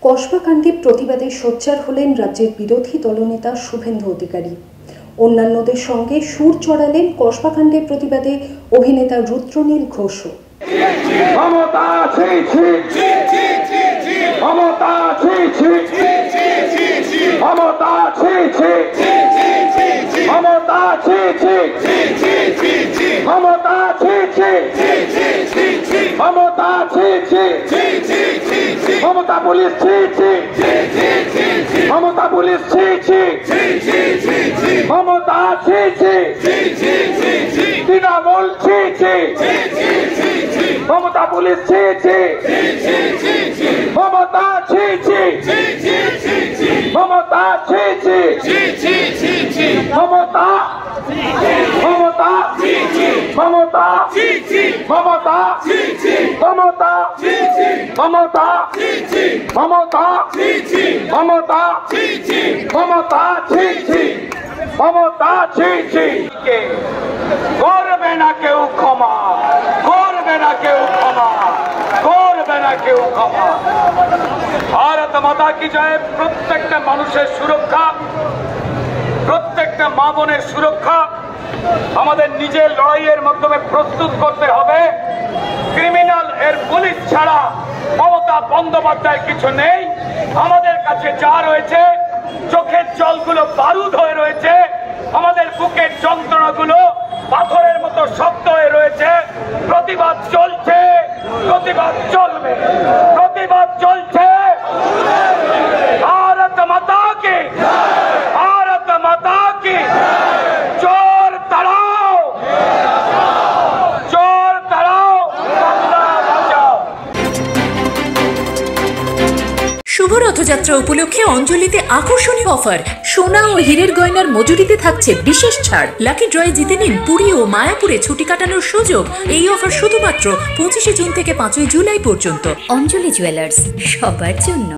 কসবা-কাণ্ডে প্রতিবাদে সোচ্চার হলেন রাজ্যের বিরোধী দলনেতা শুভেন্দু অধিকারী। অন্যান্যদের সঙ্গে সুর চড়ালেন কসবা-কাণ্ডের প্রতিবাদে অভিনেতা রুদ্রনীল ঘোষও। Mamata police Mamata police Mamata Trinamool Mamata police Mamata Mamata Mamata Mamata Mamata Mamata Mamata Mamata Mamata Mamata Mamata Mamata করবে না কেউ ক্ষমা, করবে না কেউ ক্ষমা, করবে না কেউ ক্ষমা। ভারত মাতা কি জয়। প্রত্যেকটা মানুষের সুরক্ষা, প্রত্যেকটা মা বোনের সুরক্ষা আমাদের নিজের লড়াইয়ের মাধ্যমে প্রস্তুত করতে হবে। ক্রিমিনাল এর পুলিশ ছাড়া মমতা বন্দ্যোপাধ্যায় কিছু নেই। আমাদের কাছে যা রয়েছে, চোখের জলগুলো বারুদ হয়ে রয়েছে, আমাদের বুকের যন্ত্রণাগুলো পাথরের মতো শক্ত হয়ে রয়েছে। প্রতিবাদ চলছে, প্রতিবাদ চলবে, প্রতিবাদ চলছে। ভারত মাতা কি, ভারত মাতা কি। চোর তাড়াও, চোর তাড়াও, বাংলা বাঁচাও। শুভ রথযাত্রা উপলক্ষে অঞ্জলিতে আকর্ষণীয় অফার। সোনা ও হীরের গয়নার মজুরিতে থাকছে বিশেষ ছাড়। লাকি ড্রয়ে জিতে নিন পুরী ও মায়াপুরে ছুটি কাটানোর সুযোগ। এই অফার শুধুমাত্র 25 জুন থেকে 5 জুলাই পর্যন্ত। অঞ্জলি জুয়েলার্স, সবার জন্য।